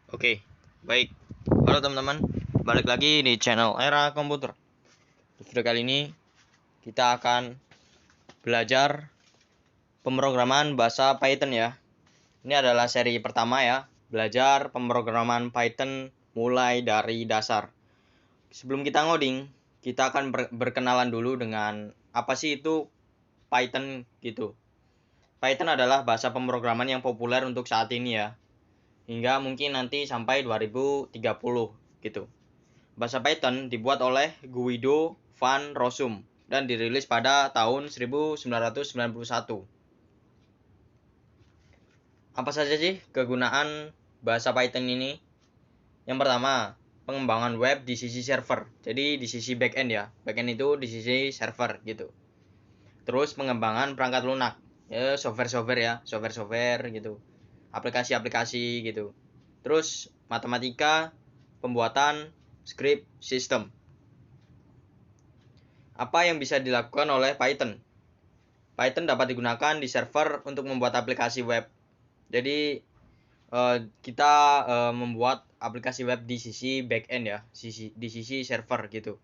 Oke, baik. Halo teman-teman, balik lagi di channel Era Komputer. Di video kali ini kita akan belajar pemrograman bahasa Python ya. Ini adalah seri pertama ya, belajar pemrograman Python mulai dari dasar. Sebelum kita ngoding, kita akan berkenalan dulu dengan apa sih itu Python gitu. Python adalah bahasa pemrograman yang populer untuk saat ini ya, hingga mungkin nanti sampai 2030 gitu. Bahasa Python dibuat oleh Guido van Rossum dan dirilis pada tahun 1991. Apa saja sih kegunaan bahasa Python ini? Yang pertama, pengembangan web di sisi server. Jadi di sisi backend ya. Backend itu di sisi server gitu. Terus pengembangan perangkat lunak. Ya, software-software ya, software-software gitu. Aplikasi-aplikasi gitu. Terus matematika, pembuatan script system. Apa yang bisa dilakukan oleh Python? Python dapat digunakan di server untuk membuat aplikasi web. Jadi kita membuat aplikasi web di sisi backend ya, di sisi server gitu.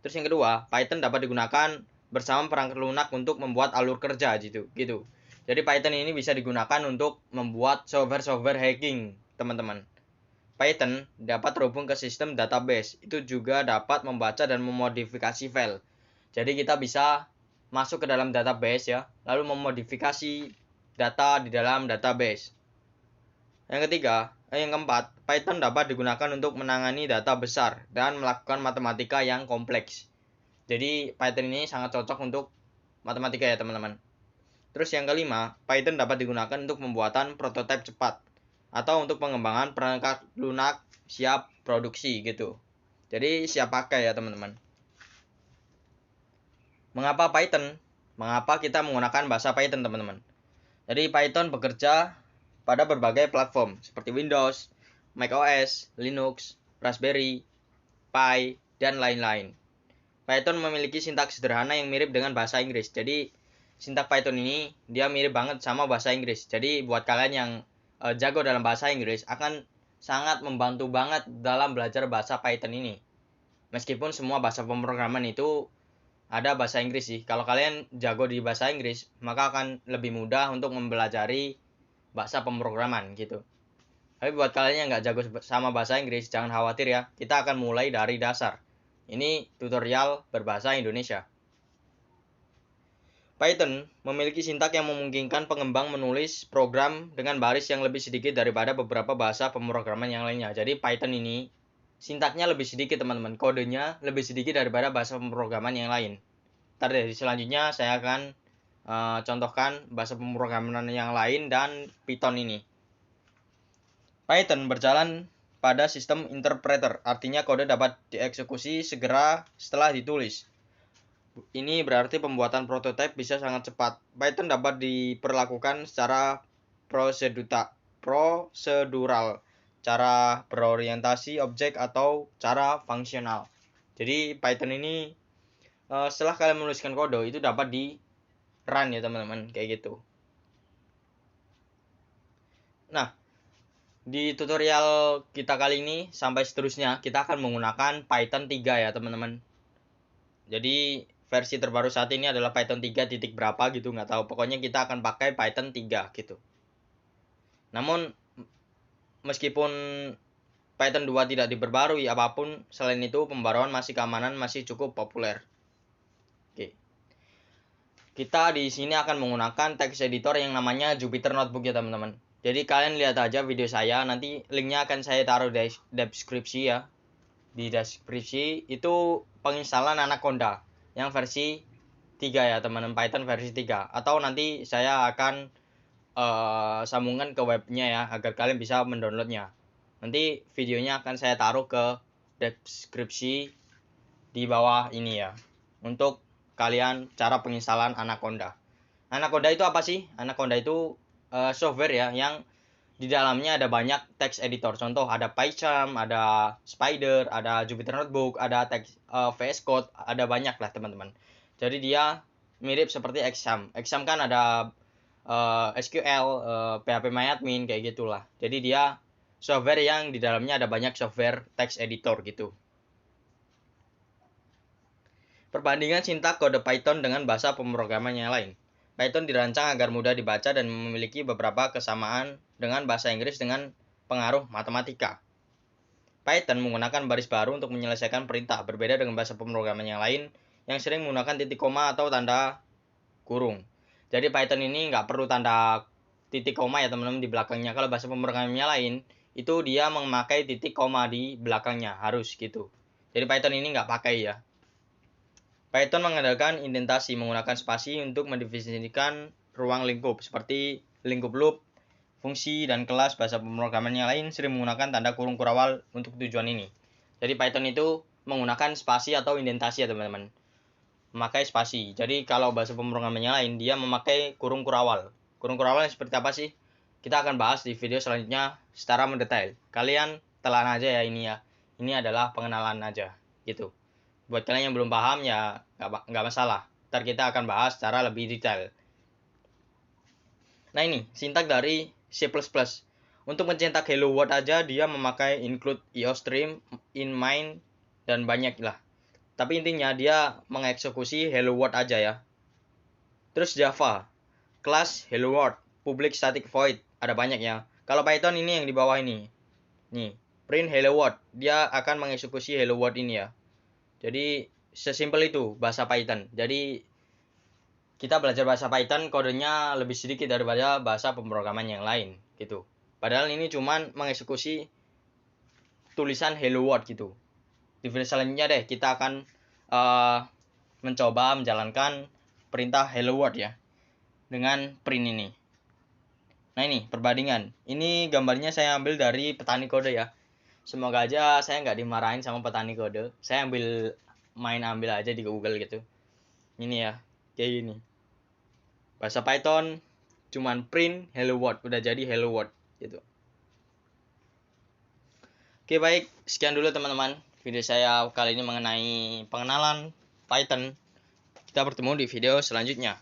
Terus yang kedua, Python dapat digunakan bersama perangkat lunak untuk membuat alur kerja gitu. Jadi Python ini bisa digunakan untuk membuat software hacking, teman-teman. Python dapat terhubung ke sistem database. Itu juga dapat membaca dan memodifikasi file. Jadi kita bisa masuk ke dalam database ya, lalu memodifikasi data di dalam database. Yang keempat, Python dapat digunakan untuk menangani data besar dan melakukan matematika yang kompleks. Jadi Python ini sangat cocok untuk matematika ya teman-teman. Terus yang kelima, Python dapat digunakan untuk pembuatan prototipe cepat atau untuk pengembangan perangkat lunak siap produksi gitu. Jadi siap pakai ya teman-teman. Mengapa Python? Mengapa kita menggunakan bahasa Python teman-teman? Jadi Python bekerja pada berbagai platform seperti Windows, macOS, Linux, Raspberry, Pi, dan lain-lain. Python memiliki sintaks sederhana yang mirip dengan bahasa Inggris. Jadi sintaks Python ini dia mirip banget sama bahasa Inggris. Jadi buat kalian yang jago dalam bahasa Inggris akan sangat membantu banget dalam belajar bahasa Python ini. Meskipun semua bahasa pemrograman itu ada bahasa Inggris sih. Kalau kalian jago di bahasa Inggris, maka akan lebih mudah untuk mempelajari bahasa pemrograman gitu. Tapi buat kalian yang nggak jago sama bahasa Inggris, jangan khawatir ya. Kita akan mulai dari dasar. Ini tutorial berbahasa Indonesia. Python memiliki sintaks yang memungkinkan pengembang menulis program dengan baris yang lebih sedikit daripada beberapa bahasa pemrograman yang lainnya. Jadi Python ini sintaknya lebih sedikit teman-teman. Kodenya lebih sedikit daripada bahasa pemrograman yang lain. Ntar dari selanjutnya saya akan contohkan bahasa pemrograman yang lain dan Python ini. Python berjalan pada sistem interpreter, artinya kode dapat dieksekusi segera setelah ditulis. Ini berarti pembuatan prototipe bisa sangat cepat. Python dapat diperlakukan secara prosedural, cara berorientasi objek atau cara fungsional. Jadi Python ini setelah kalian menuliskan kode itu dapat di run ya teman-teman, kayak gitu. Nah, di tutorial kita kali ini sampai seterusnya kita akan menggunakan Python 3 ya teman-teman. Jadi versi terbaru saat ini adalah Python 3 titik berapa gitu, nggak tahu. Pokoknya kita akan pakai Python 3 gitu. Namun meskipun Python 2 tidak diperbarui apapun, selain itu pembaruan keamanan masih cukup populer. Oke. Kita di sini akan menggunakan text editor yang namanya Jupyter Notebook ya teman-teman. Jadi kalian lihat aja video saya, nanti linknya akan saya taruh di deskripsi ya. Di deskripsi itu penginstalan Anaconda yang versi 3 ya teman-teman, Python versi 3. Atau nanti saya akan sambungkan ke webnya ya agar kalian bisa mendownloadnya. Nanti videonya akan saya taruh ke deskripsi di bawah ini ya, untuk kalian cara penginstalan Anaconda. Anaconda itu apa sih? Anaconda itu software ya yang di dalamnya ada banyak text editor. Contoh ada PyCharm, ada Spider, ada Jupyter Notebook, ada text VS Code, ada banyak lah teman-teman. Jadi dia mirip seperti Exam. Exam kan ada SQL, PHP MyAdmin kayak gitulah. Jadi dia software yang di dalamnya ada banyak software text editor gitu. Perbandingan sintak kode Python dengan bahasa pemrograman yang lain. Python dirancang agar mudah dibaca dan memiliki beberapa kesamaan dengan bahasa Inggris dengan pengaruh matematika. Python menggunakan baris baru untuk menyelesaikan perintah, berbeda dengan bahasa pemrograman yang lain yang sering menggunakan titik koma atau tanda kurung. Jadi Python ini nggak perlu tanda titik koma ya teman-teman di belakangnya. Kalau bahasa pemrograman yang lain, itu dia memakai titik koma di belakangnya, harus gitu. Jadi Python ini nggak pakai ya. Python mengandalkan indentasi menggunakan spasi untuk mendefinisikan ruang lingkup, seperti lingkup loop, fungsi, dan kelas. Bahasa pemrograman yang lain sering menggunakan tanda kurung kurawal untuk tujuan ini. Jadi Python itu menggunakan spasi atau indentasi ya teman-teman. Memakai spasi. Jadi kalau bahasa pemrograman yang lain, dia memakai kurung kurawal. Kurung kurawal seperti apa sih? Kita akan bahas di video selanjutnya secara mendetail. Kalian telan aja ya ini ya. Ini adalah pengenalan aja gitu. Buat kalian yang belum paham ya nggak masalah. Ntar kita akan bahas secara lebih detail. Nah ini sintak dari C++. Untuk mencetak hello world aja dia memakai include, iostream, in main, dan banyak lah. Tapi intinya dia mengeksekusi hello world aja ya. Terus Java, kelas hello world, public static void, ada banyak ya. Kalau Python ini yang di bawah ini. Nih, print hello world, dia akan mengeksekusi hello world ini ya. Jadi sesimpel itu bahasa Python. Jadi kita belajar bahasa Python kodenya lebih sedikit daripada bahasa pemrograman yang lain gitu. Padahal ini cuman mengeksekusi tulisan hello world gitu. Di video selanjutnya deh kita akan mencoba menjalankan perintah hello world ya dengan print ini. Nah ini perbandingan. Ini gambarnya saya ambil dari petani kode ya. Semoga aja saya nggak dimarahin sama petani kode. Saya ambil aja di Google gitu. Ini ya, kayak gini. Bahasa Python cuman print hello world, udah jadi hello world gitu. Oke baik, sekian dulu teman-teman video saya kali ini mengenai pengenalan Python. Kita bertemu di video selanjutnya.